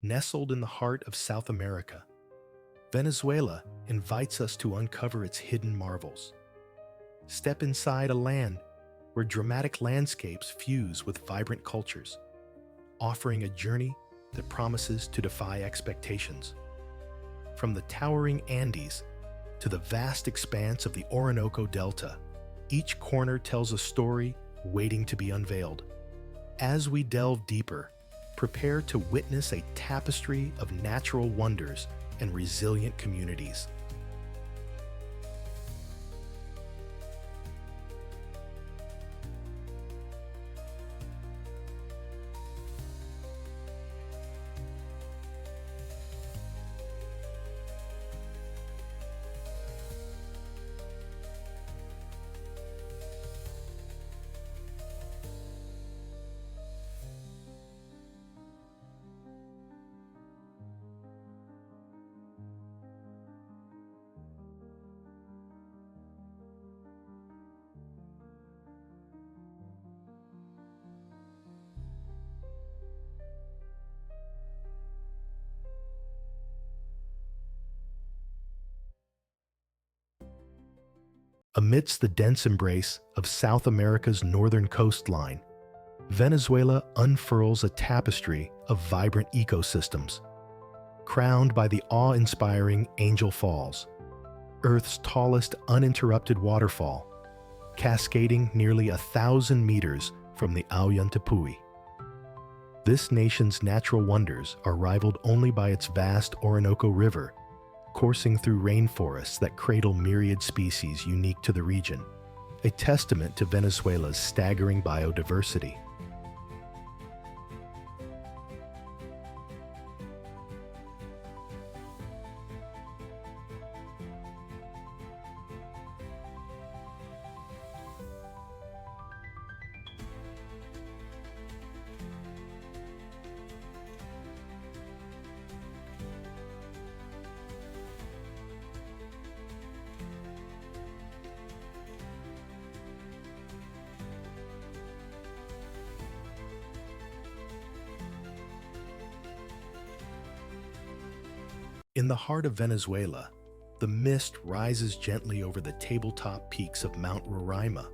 Nestled in the heart of South America, Venezuela invites us to uncover its hidden marvels. Step inside a land where dramatic landscapes fuse with vibrant cultures, offering a journey that promises to defy expectations. From the towering Andes to the vast expanse of the Orinoco Delta, each corner tells a story waiting to be unveiled. As we delve deeper, prepare to witness a tapestry of natural wonders and resilient communities. Amidst the dense embrace of South America's northern coastline, Venezuela unfurls a tapestry of vibrant ecosystems. Crowned by the awe-inspiring Angel Falls, Earth's tallest uninterrupted waterfall, cascading nearly 1,000 meters from the Ollantaytambo. This nation's natural wonders are rivaled only by its vast Orinoco River, coursing through rainforests that cradle myriad species unique to the region, a testament to Venezuela's staggering biodiversity. In the heart of Venezuela, the mist rises gently over the tabletop peaks of Mount Roraima,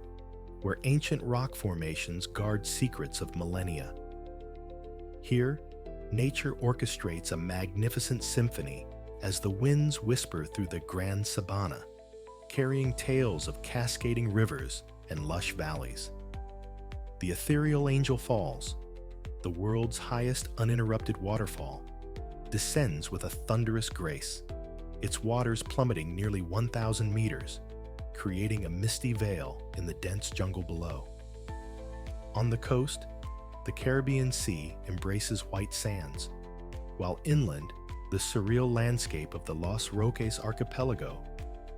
where ancient rock formations guard secrets of millennia. Here, nature orchestrates a magnificent symphony as the winds whisper through the Grand Sabana, carrying tales of cascading rivers and lush valleys. The ethereal Angel Falls, the world's highest uninterrupted waterfall, descends with a thunderous grace, its waters plummeting nearly 1,000 meters, creating a misty veil in the dense jungle below. On the coast, the Caribbean Sea embraces white sands, while inland, the surreal landscape of the Los Roques archipelago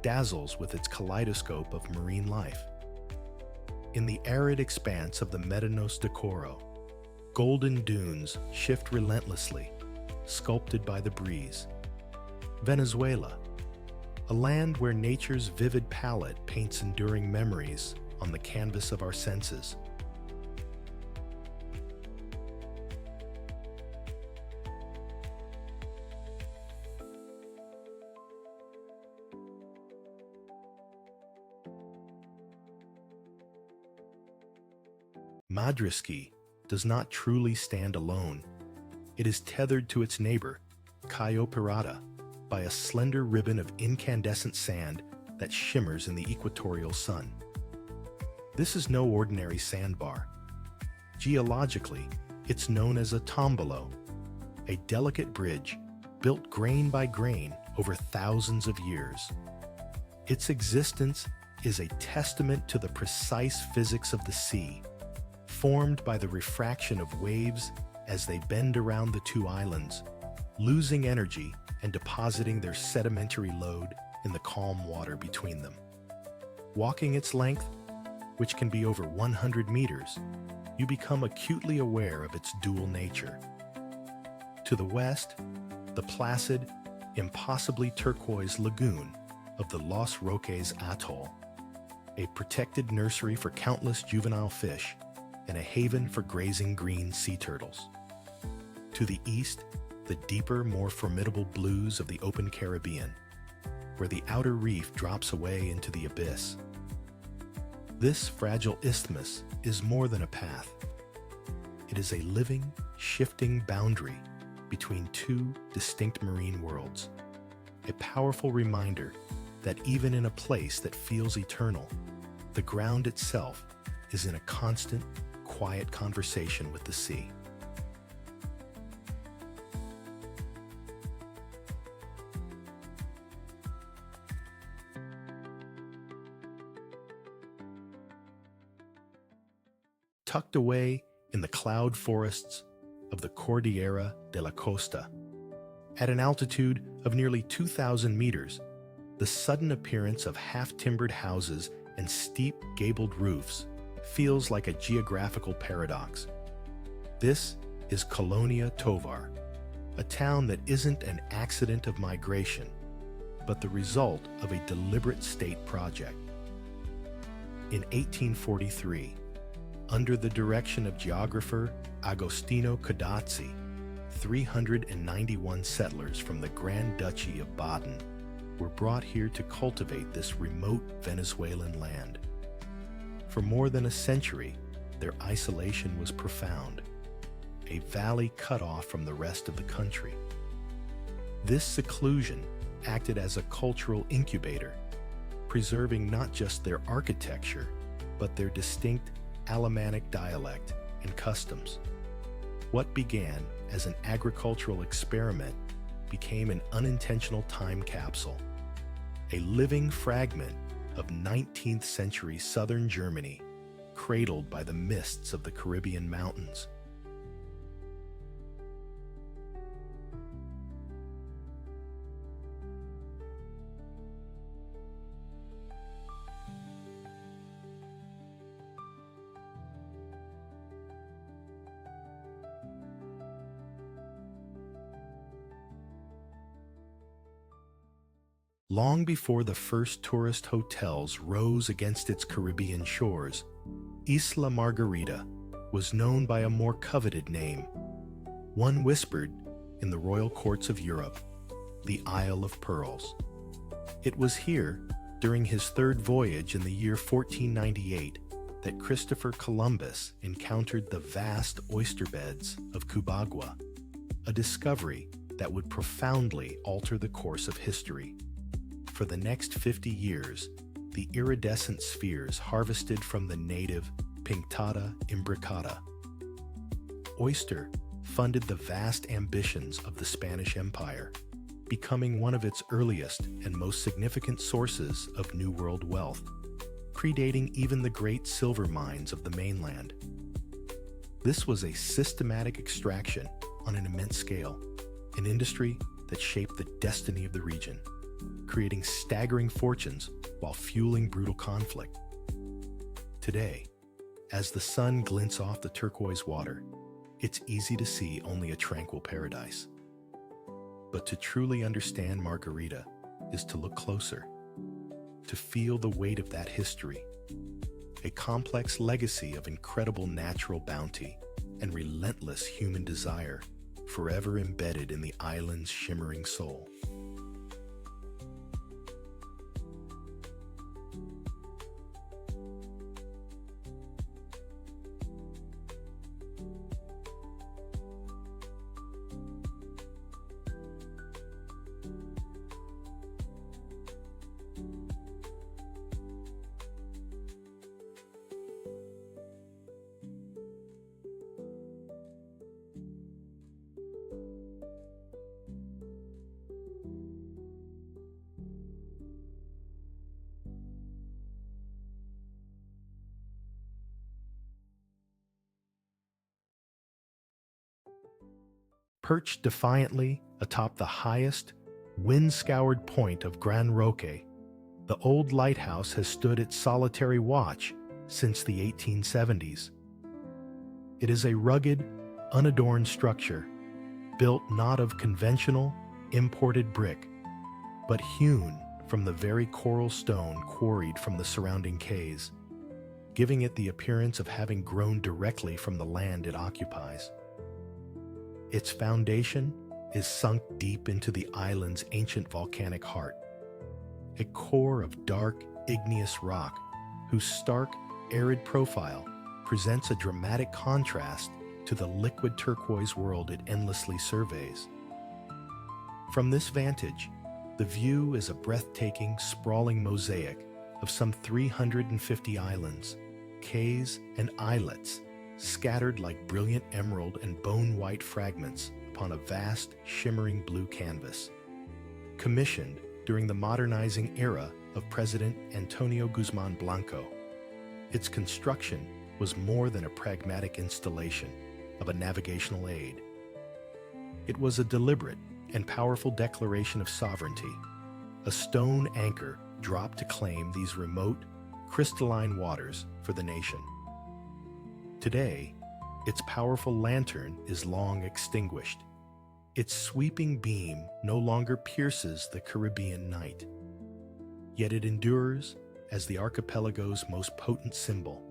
dazzles with its kaleidoscope of marine life. In the arid expanse of the Médanos de Coro, golden dunes shift relentlessly, sculpted by the breeze. Venezuela, a land where nature's vivid palette paints enduring memories on the canvas of our senses. Madriski does not truly stand alone. It is tethered to its neighbor, Cayo Pirata, by a slender ribbon of incandescent sand that shimmers in the equatorial sun. This is no ordinary sandbar. Geologically, it's known as a tombolo, a delicate bridge built grain by grain over thousands of years. Its existence is a testament to the precise physics of the sea, formed by the refraction of waves as they bend around the two islands, losing energy and depositing their sedimentary load in the calm water between them. Walking its length, which can be over 100 meters, you become acutely aware of its dual nature. To the west, the placid, impossibly turquoise lagoon of the Los Roques Atoll, a protected nursery for countless juvenile fish and a haven for grazing green sea turtles. To the east, the deeper, more formidable blues of the open Caribbean, where the outer reef drops away into the abyss. This fragile isthmus is more than a path. It is a living, shifting boundary between two distinct marine worlds, a powerful reminder that even in a place that feels eternal, the ground itself is in a constant, quiet conversation with the sea. Tucked away in the cloud forests of the Cordillera de la Costa, at an altitude of nearly 2,000 meters, the sudden appearance of half-timbered houses and steep gabled roofs feels like a geographical paradox. This is Colonia Tovar, a town that isn't an accident of migration, but the result of a deliberate state project. In 1843, under the direction of geographer Agostino Codazzi, 391 settlers from the Grand Duchy of Baden were brought here to cultivate this remote Venezuelan land. For more than a century, their isolation was profound, a valley cut off from the rest of the country. This seclusion acted as a cultural incubator, preserving not just their architecture, but their distinct Alemannic dialect and customs. What began as an agricultural experiment became an unintentional time capsule, a living fragment of 19th century southern Germany, cradled by the mists of the Caribbean mountains. Long before the first tourist hotels rose against its Caribbean shores, Isla Margarita was known by a more coveted name, one whispered in the royal courts of Europe, the Isle of Pearls. It was here, during his third voyage in the year 1498, that Christopher Columbus encountered the vast oyster beds of Cubagua, a discovery that would profoundly alter the course of history. For the next 50 years, the iridescent spheres harvested from the native Pinctada imbricata. Oyster funded the vast ambitions of the Spanish Empire, becoming one of its earliest and most significant sources of New World wealth, predating even the great silver mines of the mainland. This was a systematic extraction on an immense scale, an industry that shaped the destiny of the region, creating staggering fortunes while fueling brutal conflict. Today, as the sun glints off the turquoise water, it's easy to see only a tranquil paradise. But to truly understand Margarita is to look closer, to feel the weight of that history, a complex legacy of incredible natural bounty and relentless human desire, forever embedded in the island's shimmering soul. Perched defiantly atop the highest, wind-scoured point of Gran Roque, the old lighthouse has stood its solitary watch since the 1870s. It is a rugged, unadorned structure, built not of conventional, imported brick, but hewn from the very coral stone quarried from the surrounding quays, giving it the appearance of having grown directly from the land it occupies. Its foundation, is sunk deep into the island's ancient volcanic heart, a core of dark, igneous rock whose stark, arid profile presents a dramatic contrast to the liquid turquoise world it endlessly surveys. From this vantage, the view is a breathtaking, sprawling mosaic of some 350 islands, cays, and islets scattered like brilliant emerald and bone-white fragments upon a vast, shimmering blue canvas. Commissioned during the modernizing era of President Antonio Guzman Blanco, its construction was more than a pragmatic installation of a navigational aid. It was a deliberate and powerful declaration of sovereignty, a stone anchor dropped to claim these remote, crystalline waters for the nation. Today, its powerful lantern is long extinguished. Its sweeping beam no longer pierces the Caribbean night. Yet it endures as the archipelago's most potent symbol,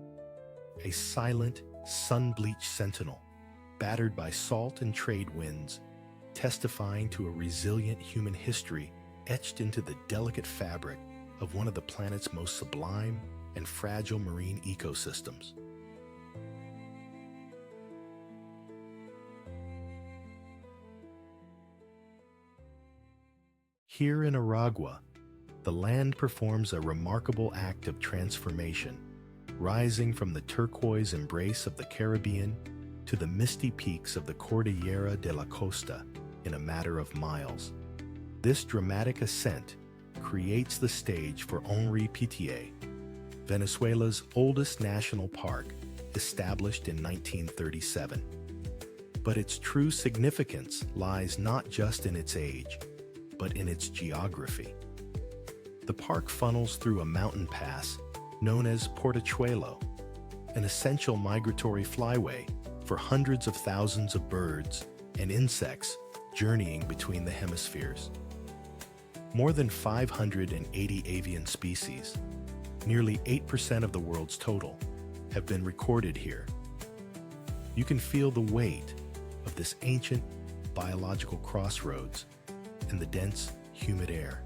a silent, sun-bleached sentinel, battered by salt and trade winds, testifying to a resilient human history etched into the delicate fabric of one of the planet's most sublime and fragile marine ecosystems. Here in Aragua, the land performs a remarkable act of transformation, rising from the turquoise embrace of the Caribbean to the misty peaks of the Cordillera de la Costa in a matter of miles. This dramatic ascent creates the stage for Henri Pittier, Venezuela's oldest national park, established in 1937. But its true significance lies not just in its age, but in its geography. The park funnels through a mountain pass known as Portachuelo, an essential migratory flyway for hundreds of thousands of birds and insects journeying between the hemispheres. More than 580 avian species, nearly 8% of the world's total, have been recorded here. You can feel the weight of this ancient biological crossroads in the dense, humid air.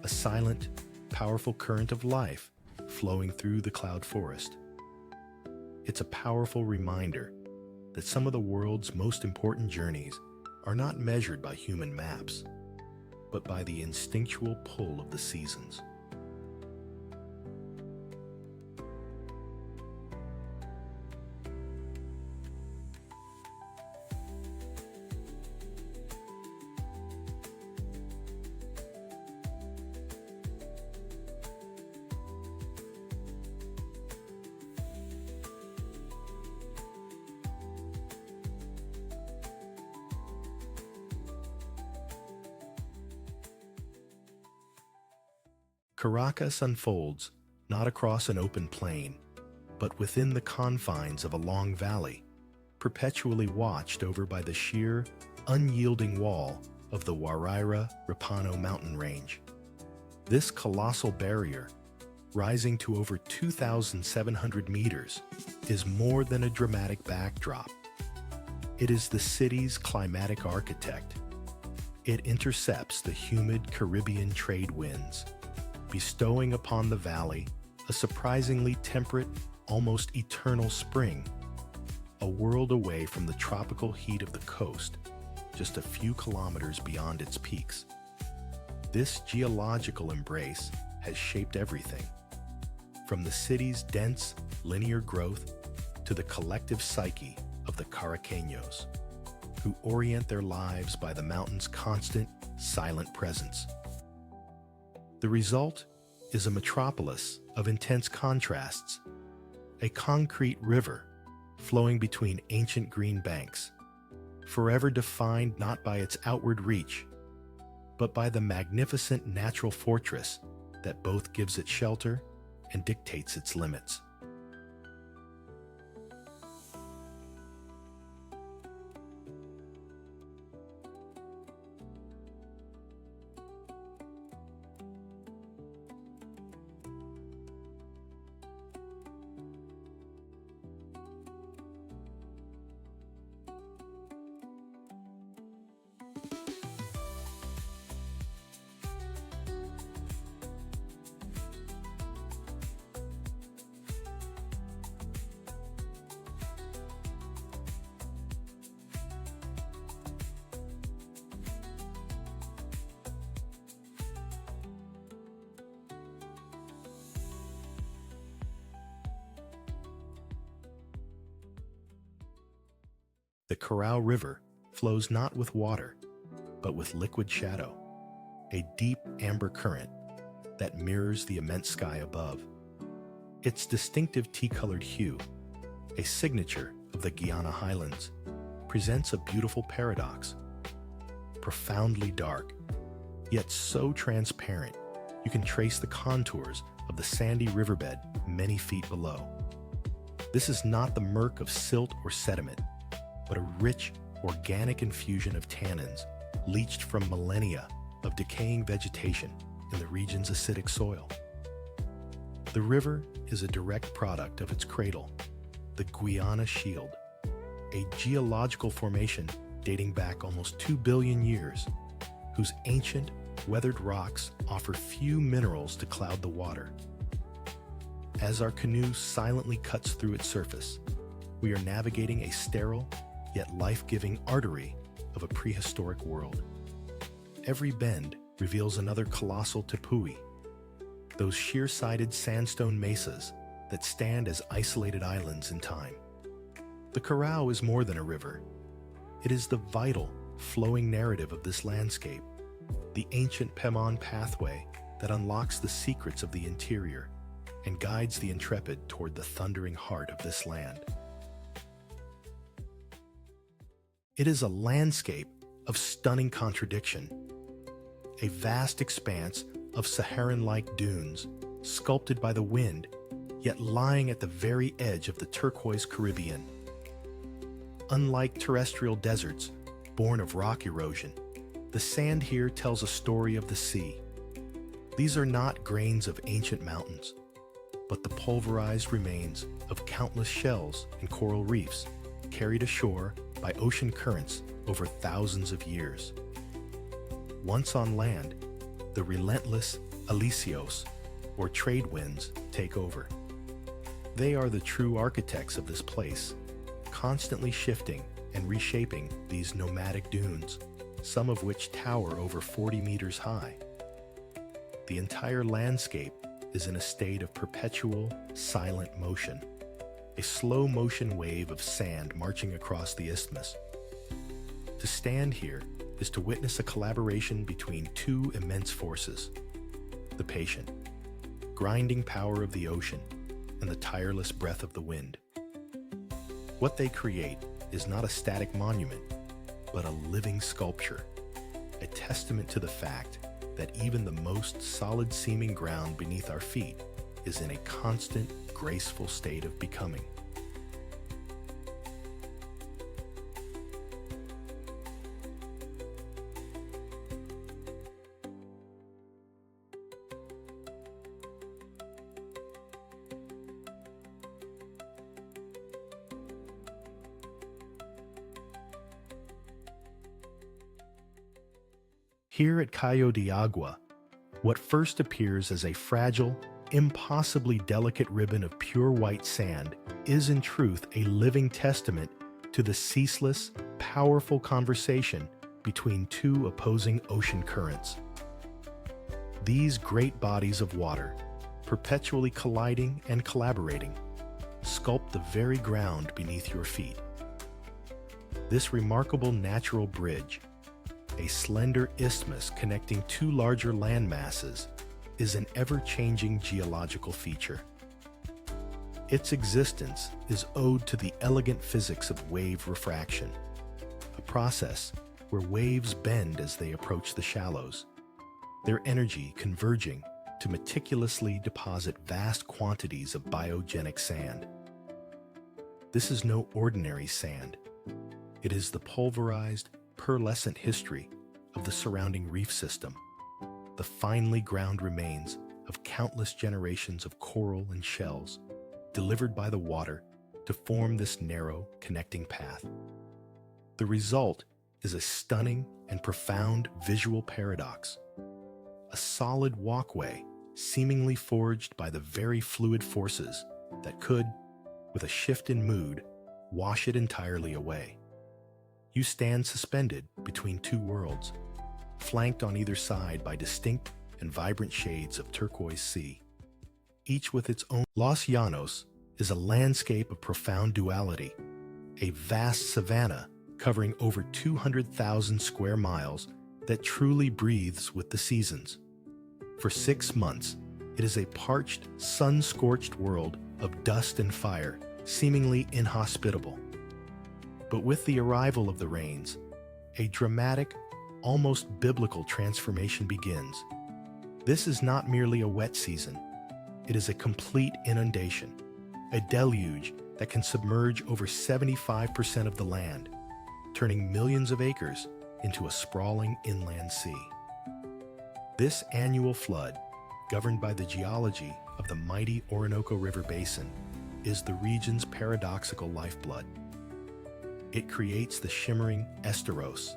A silent, powerful current of life flowing through the cloud forest. It's a powerful reminder that some of the world's most important journeys are not measured by human maps, but by the instinctual pull of the seasons. Caracas unfolds not across an open plain, but within the confines of a long valley, perpetually watched over by the sheer, unyielding wall of the Huayra-Repano mountain range. This colossal barrier, rising to over 2,700 meters, is more than a dramatic backdrop. It is the city's climatic architect. It intercepts the humid Caribbean trade winds, bestowing upon the valley a surprisingly temperate, almost eternal spring, a world away from the tropical heat of the coast, just a few kilometers beyond its peaks. This geological embrace has shaped everything, from the city's dense, linear growth to the collective psyche of the Caraqueños, who orient their lives by the mountain's constant, silent presence. The result is a metropolis of intense contrasts, a concrete river flowing between ancient green banks, forever defined not by its outward reach, but by the magnificent natural fortress that both gives it shelter and dictates its limits. The Corral River flows not with water, but with liquid shadow, a deep amber current that mirrors the immense sky above. Its distinctive tea-colored hue, a signature of the Guiana Highlands, presents a beautiful paradox. Profoundly dark, yet so transparent, you can trace the contours of the sandy riverbed many feet below. This is not the murk of silt or sediment, but a rich, organic infusion of tannins leached from millennia of decaying vegetation in the region's acidic soil. The river is a direct product of its cradle, the Guiana Shield, a geological formation dating back almost 2 billion years, whose ancient, weathered rocks offer few minerals to cloud the water. As our canoe silently cuts through its surface, we are navigating a sterile, yet life-giving artery of a prehistoric world. Every bend reveals another colossal tepui, those sheer-sided sandstone mesas that stand as isolated islands in time. The Corral is more than a river. It is the vital, flowing narrative of this landscape, the ancient Pemon pathway that unlocks the secrets of the interior and guides the intrepid toward the thundering heart of this land. It is a landscape of stunning contradiction, a vast expanse of Saharan-like dunes, sculpted by the wind, yet lying at the very edge of the turquoise Caribbean. Unlike terrestrial deserts, born of rock erosion, the sand here tells a story of the sea. These are not grains of ancient mountains, but the pulverized remains of countless shells and coral reefs carried ashore by ocean currents over thousands of years. Once on land, the relentless alisios, or trade winds, take over. They are the true architects of this place, constantly shifting and reshaping these nomadic dunes, some of which tower over 40 meters high. The entire landscape is in a state of perpetual, silent motion, a slow motion wave of sand marching across the isthmus. To stand here is to witness a collaboration between two immense forces: the patient, grinding power of the ocean, and the tireless breath of the wind. What they create is not a static monument, but a living sculpture, a testament to the fact that even the most solid-seeming ground beneath our feet is in a constant, graceful state of becoming. Here at Cayo de Agua, what first appears as a fragile, impossibly delicate ribbon of pure white sand is in truth a living testament to the ceaseless, powerful conversation between two opposing ocean currents. These great bodies of water, perpetually colliding and collaborating, sculpt the very ground beneath your feet. This remarkable natural bridge, a slender isthmus connecting two larger land masses, is an ever-changing geological feature. Its existence is owed to the elegant physics of wave refraction, a process where waves bend as they approach the shallows, their energy converging to meticulously deposit vast quantities of biogenic sand. This is no ordinary sand. It is the pulverized, pearlescent history of the surrounding reef system, the finely ground remains of countless generations of coral and shells delivered by the water to form this narrow, connecting path. The result is a stunning and profound visual paradox, a solid walkway seemingly forged by the very fluid forces that could, with a shift in mood, wash it entirely away. You stand suspended between two worlds, flanked on either side by distinct and vibrant shades of turquoise sea, each with its own. Los Llanos is a landscape of profound duality, a vast savanna covering over 200,000 square miles that truly breathes with the seasons. For 6 months, it is a parched, sun-scorched world of dust and fire, seemingly inhospitable. But with the arrival of the rains, a dramatic, almost biblical transformation begins. This is not merely a wet season. It is a complete inundation, a deluge that can submerge over 75% of the land, turning millions of acres into a sprawling inland sea. This annual flood, governed by the geology of the mighty Orinoco River Basin, is the region's paradoxical lifeblood. It creates the shimmering esteros,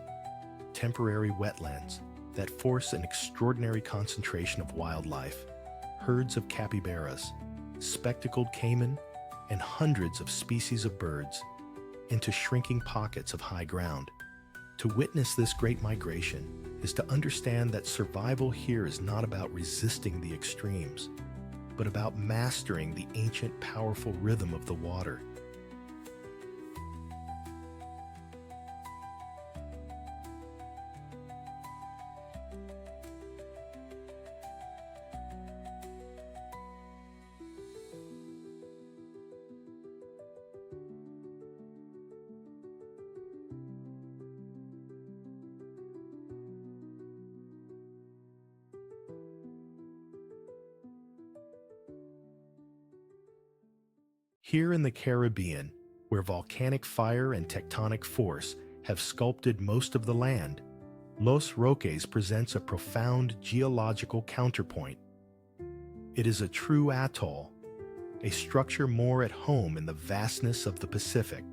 temporary wetlands that force an extraordinary concentration of wildlife, herds of capybaras, spectacled caiman, and hundreds of species of birds into shrinking pockets of high ground. To witness this great migration is to understand that survival here is not about resisting the extremes, but about mastering the ancient, powerful rhythm of the water. Here in the Caribbean, where volcanic fire and tectonic force have sculpted most of the land, Los Roques presents a profound geological counterpoint. It is a true atoll, a structure more at home in the vastness of the Pacific,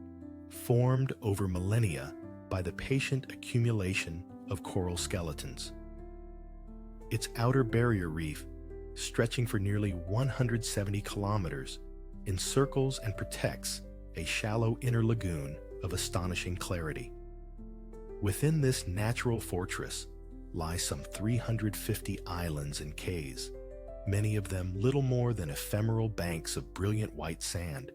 formed over millennia by the patient accumulation of coral skeletons. Its outer barrier reef, stretching for nearly 170 kilometers, encircles and protects a shallow inner lagoon of astonishing clarity. Within this natural fortress lie some 350 islands and cays, many of them little more than ephemeral banks of brilliant white sand,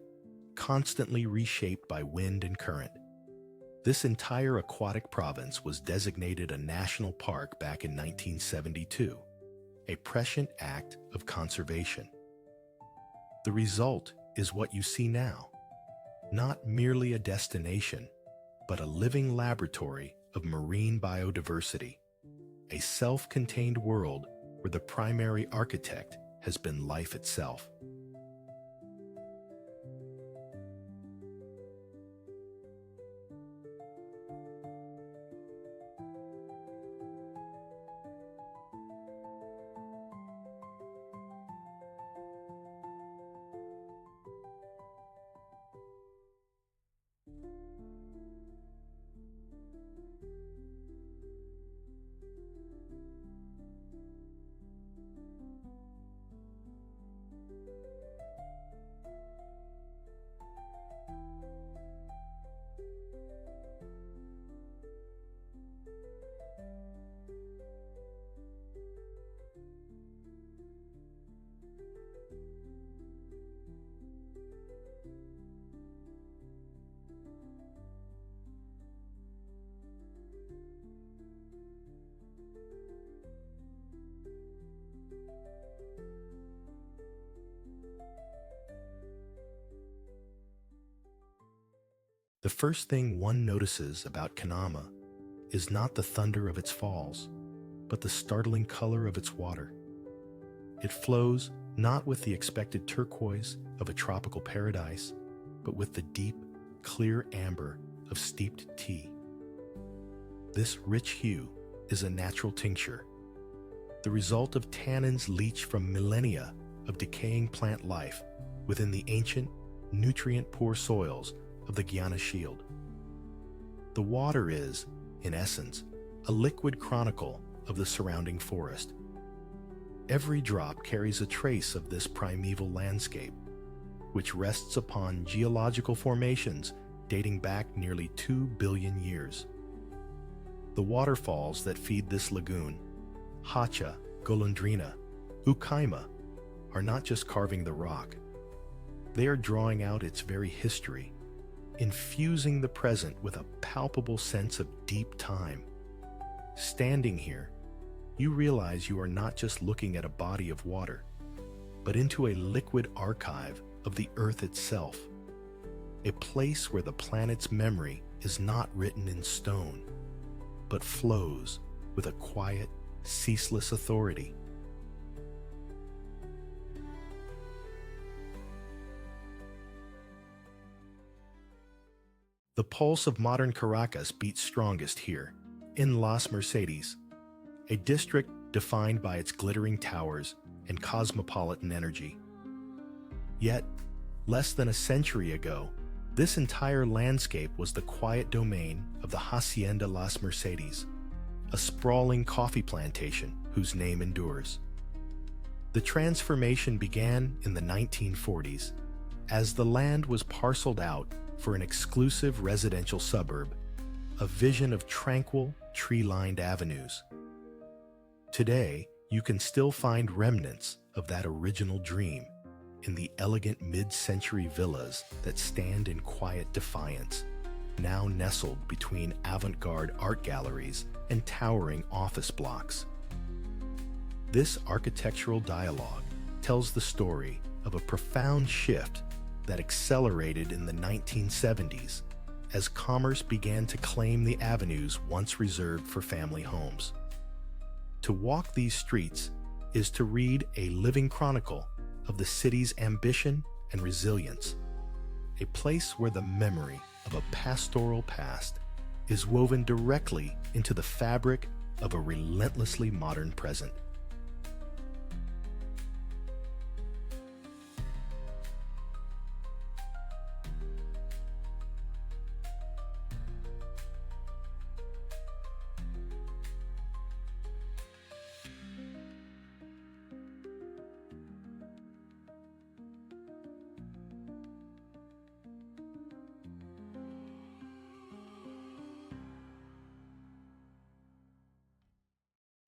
constantly reshaped by wind and current. This entire aquatic province was designated a national park back in 1972, a prescient act of conservation. The result is what you see now, not merely a destination, but a living laboratory of marine biodiversity, a self-contained world where the primary architect has been life itself. The first thing one notices about Canama is not the thunder of its falls, but the startling color of its water. It flows not with the expected turquoise of a tropical paradise, but with the deep, clear amber of steeped tea. This rich hue is a natural tincture, the result of tannins leached from millennia of decaying plant life within the ancient, nutrient-poor soils of the Guiana Shield. The water is, in essence, a liquid chronicle of the surrounding forest. Every drop carries a trace of this primeval landscape, which rests upon geological formations dating back nearly 2 billion years. The waterfalls that feed this lagoon, Hacha, Golondrina, Ukaima, are not just carving the rock. They are drawing out its very history, infusing the present with a palpable sense of deep time. Standing here, you realize you are not just looking at a body of water, but into a liquid archive of the Earth itself, a place where the planet's memory is not written in stone, but flows with a quiet, ceaseless authority. The pulse of modern Caracas beats strongest here, in Las Mercedes, a district defined by its glittering towers and cosmopolitan energy. Yet, less than a century ago, this entire landscape was the quiet domain of the Hacienda Las Mercedes, a sprawling coffee plantation whose name endures. The transformation began in the 1940s, as the land was parceled out for an exclusive residential suburb, a vision of tranquil, tree-lined avenues. Today, you can still find remnants of that original dream in the elegant mid-century villas that stand in quiet defiance, now nestled between avant-garde art galleries and towering office blocks. This architectural dialogue tells the story of a profound shift that accelerated in the 1970s as commerce began to claim the avenues once reserved for family homes. To walk these streets is to read a living chronicle of the city's ambition and resilience, a place where the memory of a pastoral past is woven directly into the fabric of a relentlessly modern present.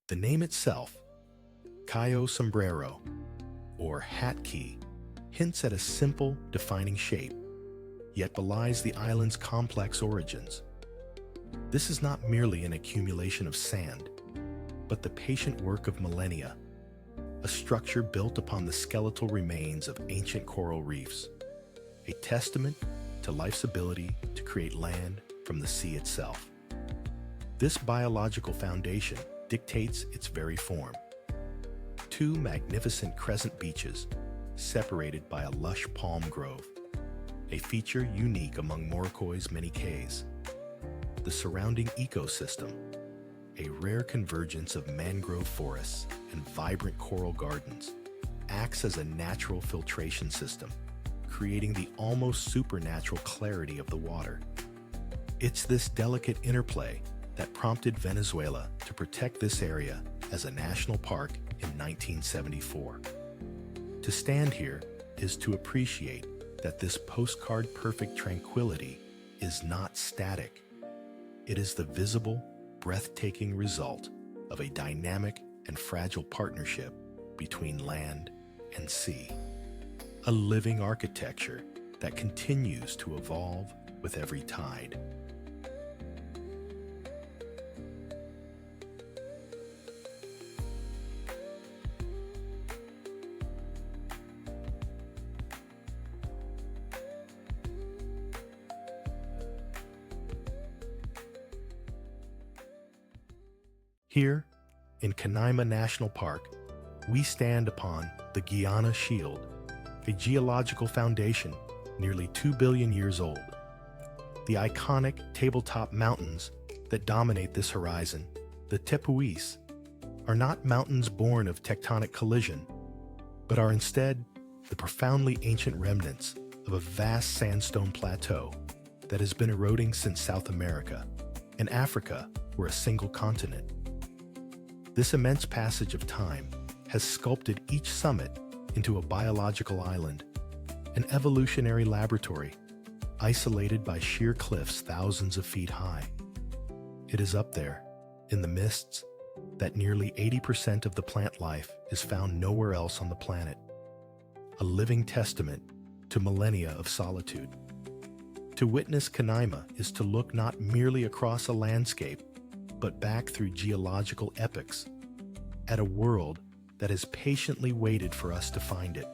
The name itself, Cayo Sombrero, or hat key, hints at a simple, defining shape, yet belies the island's complex origins. This is not merely an accumulation of sand, but the patient work of millennia, a structure built upon the skeletal remains of ancient coral reefs, a testament to life's ability to create land from the sea itself. This biological foundation dictates its very form. Two magnificent crescent beaches, separated by a lush palm grove, a feature unique among Morocco's many cays. The surrounding ecosystem, a rare convergence of mangrove forests and vibrant coral gardens, acts as a natural filtration system, creating the almost supernatural clarity of the water. It's this delicate interplay that prompted Venezuela to protect this area as a national park in 1974. To stand here is to appreciate that this postcard-perfect tranquility is not static. It is the visible, breathtaking result of a dynamic and fragile partnership between land and sea. A living architecture that continues to evolve with every tide. Here, in Canaima National Park, we stand upon the Guiana Shield, a geological foundation nearly 2 billion years old. The iconic tabletop mountains that dominate this horizon, the Tepuis, are not mountains born of tectonic collision, but are instead the profoundly ancient remnants of a vast sandstone plateau that has been eroding since South America, and Africa were a single continent. This immense passage of time has sculpted each summit into a biological island, an evolutionary laboratory, isolated by sheer cliffs thousands of feet high. It is up there, in the mists, that nearly 80% of the plant life is found nowhere else on the planet, a living testament to millennia of solitude. To witness Canaima is to look not merely across a landscape, but back through geological epochs, at a world that has patiently waited for us to find it.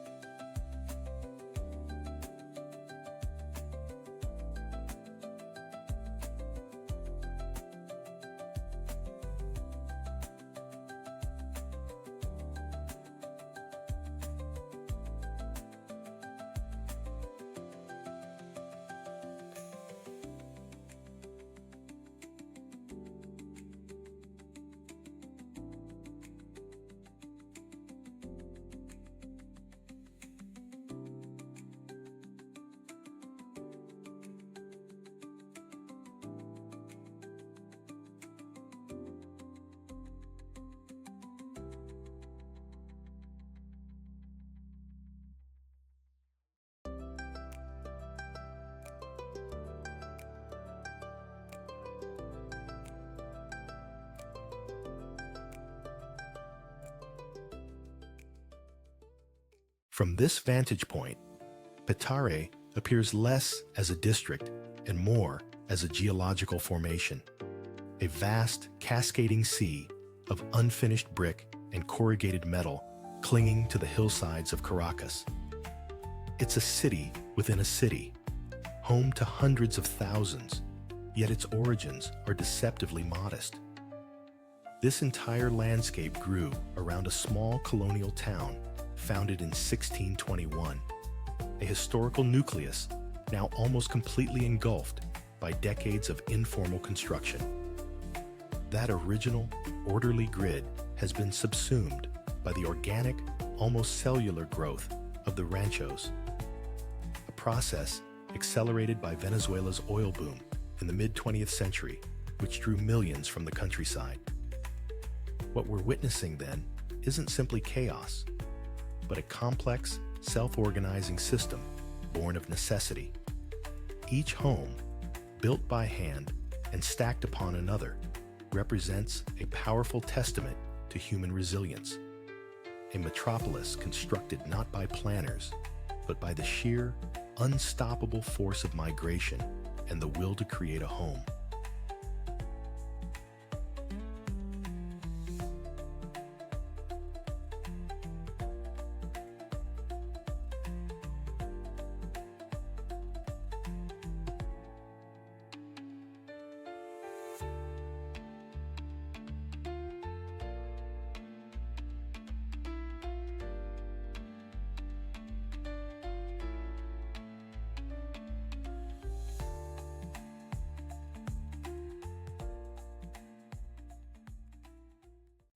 From this vantage point, Petare appears less as a district and more as a geological formation, a vast, cascading sea of unfinished brick and corrugated metal clinging to the hillsides of Caracas. It's a city within a city, home to hundreds of thousands, yet its origins are deceptively modest. This entire landscape grew around a small colonial town founded in 1621, a historical nucleus now almost completely engulfed by decades of informal construction. That original, orderly grid has been subsumed by the organic, almost cellular growth of the ranchos, a process accelerated by Venezuela's oil boom in the mid-20th century, which drew millions from the countryside. What we're witnessing then isn't simply chaos, but a complex, self-organizing system born of necessity. Each home, built by hand and stacked upon another, represents a powerful testament to human resilience. A metropolis constructed not by planners, but by the sheer, unstoppable force of migration and the will to create a home.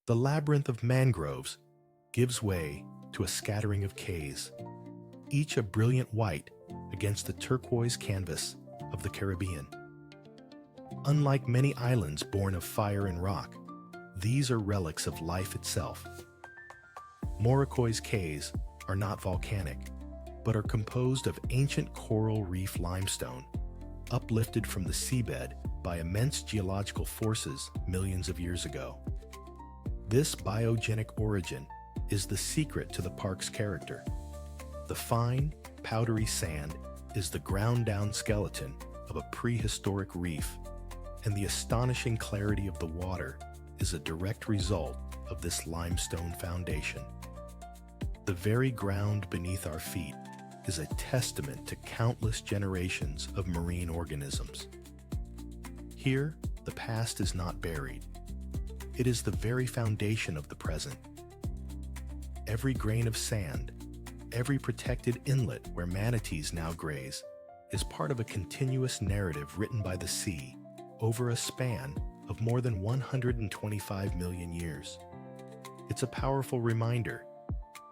The labyrinth of mangroves gives way to a scattering of cays, each a brilliant white against the turquoise canvas of the Caribbean. Unlike many islands born of fire and rock, these are relics of life itself. Morocoy's cays are not volcanic, but are composed of ancient coral reef limestone, uplifted from the seabed by immense geological forces millions of years ago. This biogenic origin is the secret to the park's character. The fine, powdery sand is the ground-down skeleton of a prehistoric reef, and the astonishing clarity of the water is a direct result of this limestone foundation. The very ground beneath our feet is a testament to countless generations of marine organisms. Here, the past is not buried. It is the very foundation of the present. Every grain of sand, every protected inlet where manatees now graze, is part of a continuous narrative written by the sea over a span of more than 125 million years. It's a powerful reminder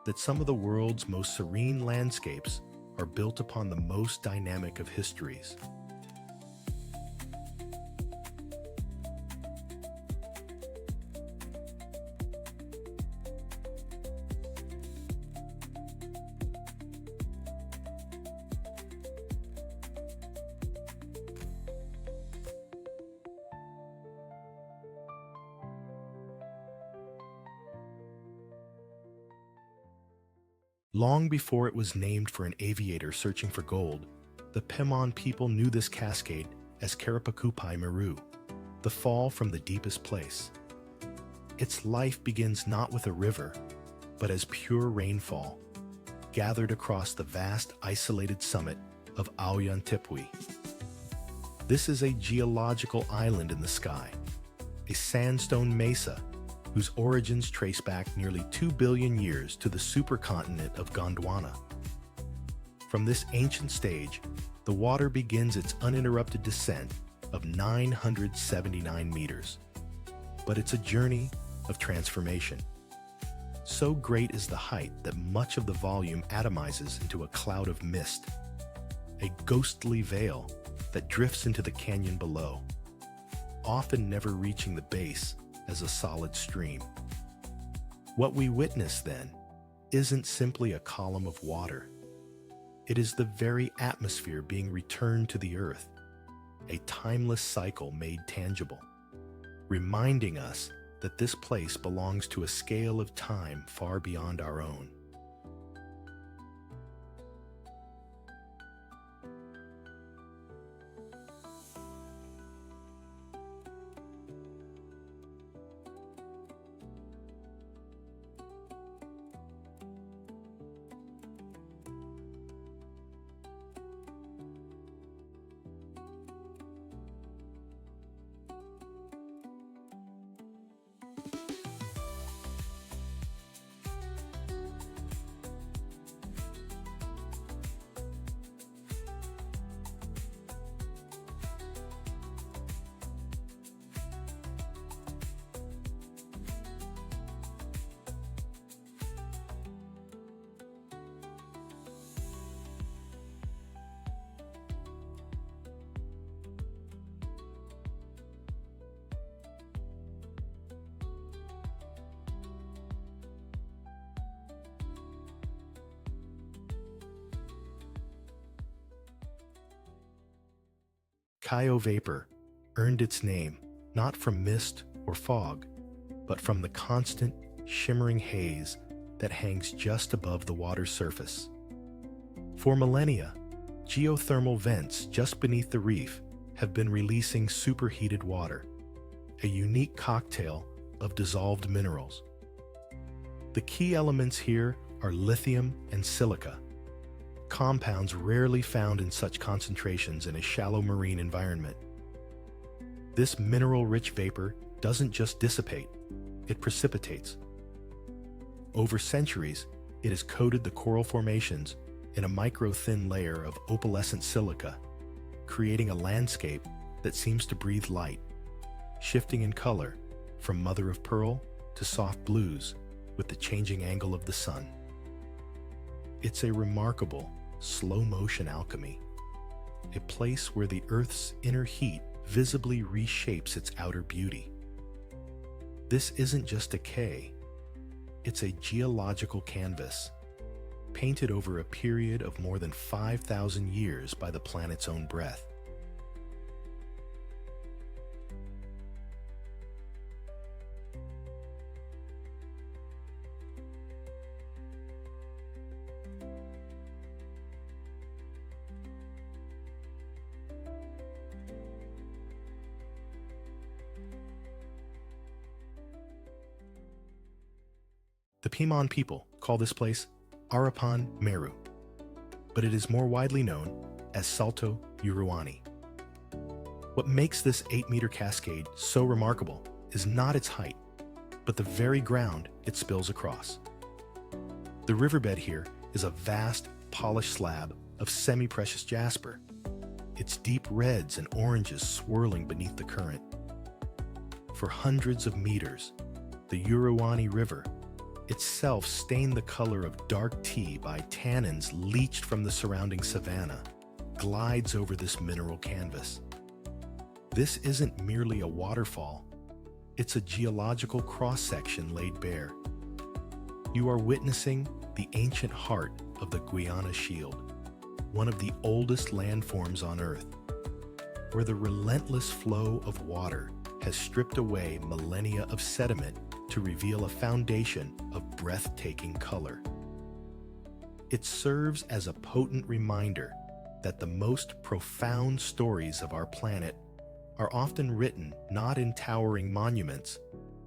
that some of the world's most serene landscapes are built upon the most dynamic of histories. Long before it was named for an aviator searching for gold, The Pemon people knew this cascade as Karapakupai Meru, the fall from the deepest place. Its life begins not with a river, but as pure rainfall, gathered across the vast isolated summit of Aoyantipui. This is a geological island in the sky, a sandstone mesa whose origins trace back nearly 2 billion years to the supercontinent of Gondwana. From this ancient stage, the water begins its uninterrupted descent of 979 meters. But it's a journey of transformation. So great is the height that much of the volume atomizes into a cloud of mist, a ghostly veil that drifts into the canyon below, often never reaching the base as a solid stream. What we witness, then, isn't simply a column of water. It is the very atmosphere being returned to the earth, a timeless cycle made tangible, reminding us that this place belongs to a scale of time far beyond our own. Kayo vapor earned its name not from mist or fog, but from the constant, shimmering haze that hangs just above the water's surface. For millennia, geothermal vents just beneath the reef have been releasing superheated water, a unique cocktail of dissolved minerals. The key elements here are lithium and silica, compounds rarely found in such concentrations in a shallow marine environment. This mineral-rich vapor doesn't just dissipate, it precipitates. Over centuries, it has coated the coral formations in a micro-thin layer of opalescent silica, creating a landscape that seems to breathe light, shifting in color from mother of pearl to soft blues with the changing angle of the sun. It's a remarkable, slow-motion alchemy, a place where the Earth's inner heat visibly reshapes its outer beauty. This isn't just decay, it's a geological canvas, painted over a period of more than 5,000 years by the planet's own breath. The Pemon people call this place Arapan Meru, but it is more widely known as Salto Uruani. What makes this 8-meter cascade so remarkable is not its height, but the very ground it spills across. The riverbed here is a vast, polished slab of semi-precious jasper, its deep reds and oranges swirling beneath the current. For hundreds of meters, the Uruani River itself stained the color of dark tea by tannins leached from the surrounding savanna, glides over this mineral canvas. This isn't merely a waterfall, it's a geological cross-section laid bare. You are witnessing the ancient heart of the Guiana Shield, one of the oldest landforms on Earth, where the relentless flow of water has stripped away millennia of sediment to reveal a foundation of breathtaking color. It serves as a potent reminder that the most profound stories of our planet are often written not in towering monuments,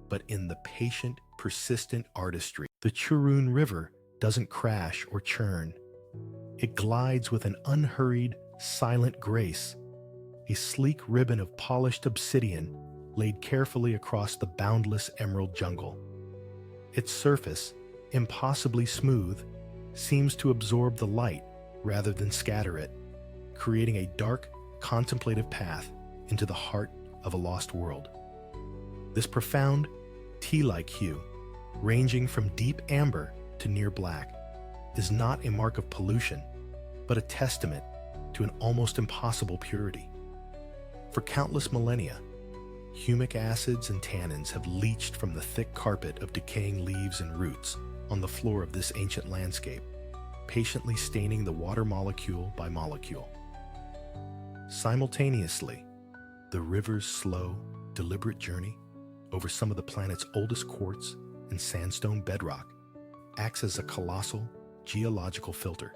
but in the patient, persistent artistry. The Churun River doesn't crash or churn. It glides with an unhurried, silent grace, a sleek ribbon of polished obsidian laid carefully across the boundless emerald jungle. Its surface, impossibly smooth, seems to absorb the light rather than scatter it, creating a dark, contemplative path into the heart of a lost world. This profound, tea-like hue, ranging from deep amber to near black, is not a mark of pollution, but a testament to an almost impossible purity. For countless millennia, humic acids and tannins have leached from the thick carpet of decaying leaves and roots on the floor of this ancient landscape, patiently staining the water molecule by molecule. Simultaneously, the river's slow, deliberate journey over some of the planet's oldest quartz and sandstone bedrock acts as a colossal geological filter.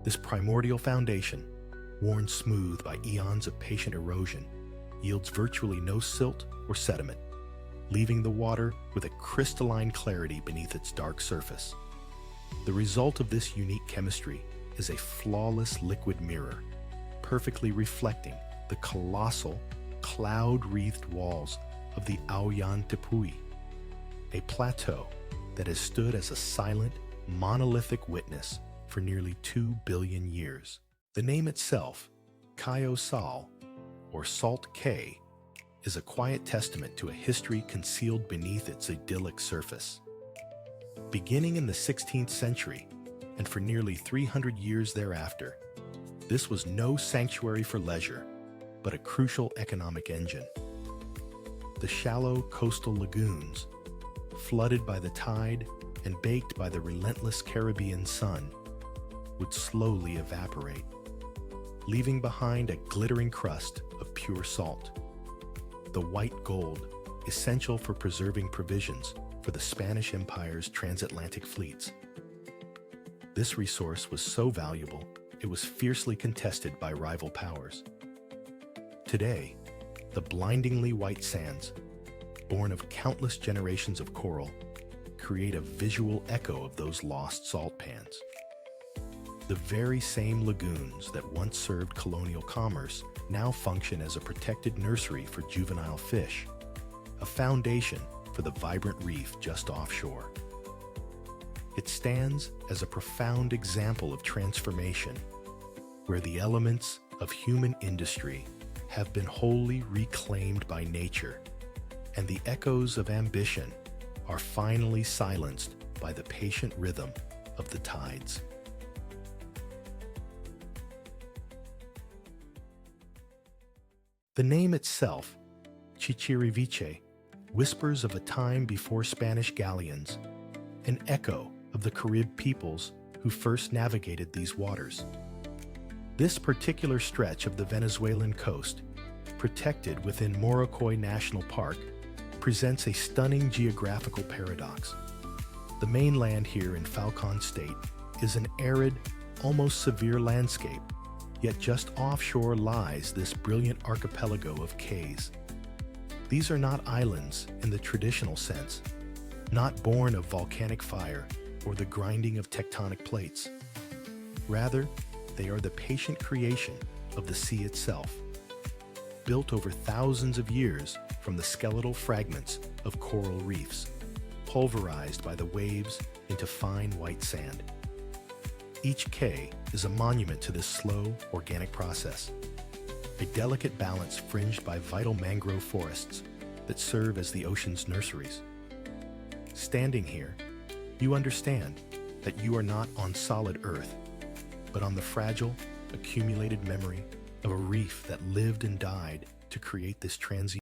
This primordial foundation, worn smooth by eons of patient erosion, yields virtually no silt or sediment, leaving the water with a crystalline clarity beneath its dark surface. The result of this unique chemistry is a flawless liquid mirror, perfectly reflecting the colossal, cloud-wreathed walls of the Aoyan Tepui, a plateau that has stood as a silent, monolithic witness for nearly 2 billion years. The name itself, Cayo Sal, or Salt Cay, is a quiet testament to a history concealed beneath its idyllic surface. Beginning in the 16th century, and for nearly 300 years thereafter, this was no sanctuary for leisure, but a crucial economic engine. The shallow coastal lagoons, flooded by the tide and baked by the relentless Caribbean sun, would slowly evaporate, leaving behind a glittering crust of pure salt. The white gold, essential for preserving provisions for the Spanish Empire's transatlantic fleets. This resource was so valuable, it was fiercely contested by rival powers. Today, the blindingly white sands, born of countless generations of coral, create a visual echo of those lost salt pans. The very same lagoons that once served colonial commerce now function as a protected nursery for juvenile fish, a foundation for the vibrant reef just offshore. It stands as a profound example of transformation, where the elements of human industry have been wholly reclaimed by nature, and the echoes of ambition are finally silenced by the patient rhythm of the tides. The name itself, Chichiriviche, whispers of a time before Spanish galleons, an echo of the Carib peoples who first navigated these waters. This particular stretch of the Venezuelan coast, protected within Morocoy National Park, presents a stunning geographical paradox. The mainland here in Falcon State is an arid, almost severe landscape, yet just offshore lies this brilliant archipelago of cays. These are not islands in the traditional sense, not born of volcanic fire or the grinding of tectonic plates. Rather, they are the patient creation of the sea itself, built over thousands of years from the skeletal fragments of coral reefs, pulverized by the waves into fine white sand. Each cay is a monument to this slow, organic process, a delicate balance fringed by vital mangrove forests that serve as the ocean's nurseries. Standing here, you understand that you are not on solid earth, but on the fragile, accumulated memory of a reef that lived and died to create this transient